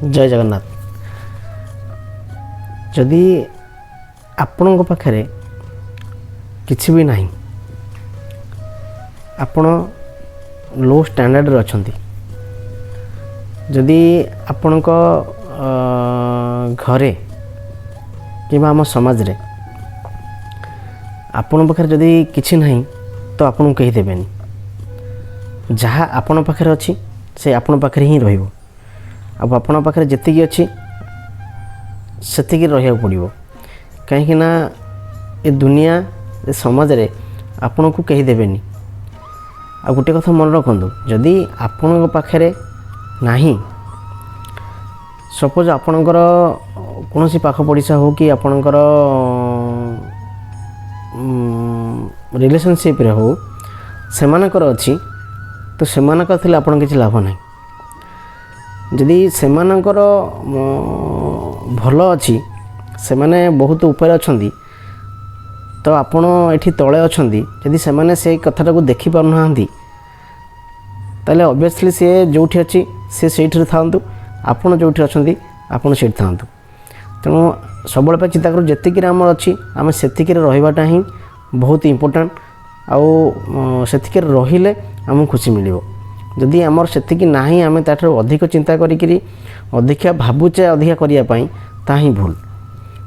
जय जगन्नाथ। जदि आपण पाखे किसी भी नहीं, आपण लो स्टैंडर्ड रे अछंती, जदि आपण घरे कि आम समाज रे आपण पाखे जदि किसी नहीं तो आपन कही देबेनी। जहाँ आपण पाखे अच्छी से आपण पाखे ही रहिबो। अब आपण पाखे जेतिकी अच्छी सेतिकी रहिया पड़िबो। कहीं ना ये दुनिया ए समाज रे आपण को कही देबेनी। आ गोटे कथा मन रखंतु, जदि आपण पाखे नाही, सपोज आपणकर कौन पाख पड़िशा हो कि आपणकर रिलेशनशिप रे हो सेमानकर अच्छी, तो सेमानकर थिले आपण किछि लाभ नाही। जदि सेमानकर भल अच्छी, से माने बहुत ऊपर अछंती, तो आपण एठी तळे अछंती, जदि सेमाने से कथाटा को देखि पारु नाहंती, ताले ऑब्वियसली से जोठी अछि से सेठी थांतु, आपण जोठी अछंती आपण सेठी थांतु। तेणु सबले पे चिंता करू जेतिकी आमर अच्छी आम सेतिकी रहिबाटा ही बहुत इम्पोर्टेंट। आउ सेतिकी रहिले आमको खुशी मिलिबो। जदि आमर सेतिकी नाही, आमे ताठर अधिक चिंता करिकरी अधिका भाबुचे अधिका करिया पई ता ही भूल।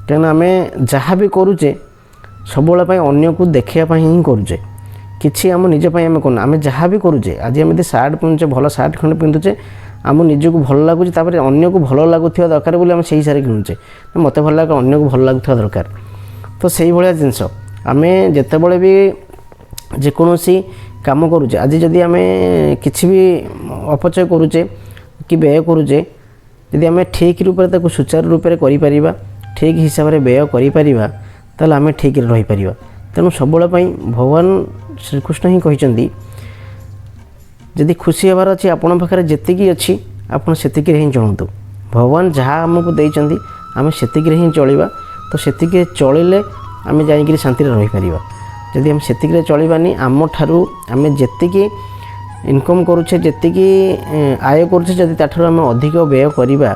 तेणु आमे जहाँ भी करूचे सबले पई अन्य को देखिया पई ही करूचे, किछि आम निजे पई आमे कोन। आमे जहाँ भी करूचे, आज आमे सार्ट पिंधुचे, भल सार्ट खंड पिंधुचे, आम निजको भल लगुच, तापर अन्य को भल लगुथिबा दरकार बोली आम सेही सारे किणुचे। मते भल लागे अन्य को भल लगुथिबा दरकार। तो सेही भलिया जिंस आमे जेतेबेले भी जेकोसी काम करूचे, आज जदि आमे किछि भी अपचय करूचे कि व्यय करूचे, यदि आमे ठीक रूप से ताको सुचारू रूप से करि परिबा, ठीक हिसाब से व्यय करि परिबा, ताले आमे ठीक रहि परिबा। तेणु सबले पई भगवान श्रीकृष्ण ही कहिसंती, जदि खुशी हेबार अछि आपण पाखरे जेतिकी अछि आपण सेतिकी रे ही चलंतु। भगवान जहाँ आमको देइचंती आमे सेतिकी रे ही चलिबा, तो सेतिकी चलिले आमे जाइकरी शांति रे रहि परिबा। जदि हम सेतिकी रे चलिबानी, आम ठारू आमे जेतिकी इनकम करूचे, जेतिकी आय करूचे, जदि ताठारू आमे अधिक व्यय करिबा,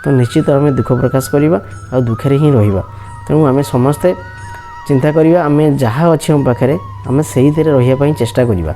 तो निश्चित आमे दुख प्रकाश करिबा आ दुखरे ही रहिबा। तेणु आमे समस्ते चिंता करिबा, आमे जहाँ अछि हम पाखरे आमे सेही तेरे रहिया पई चेष्टा करिबा।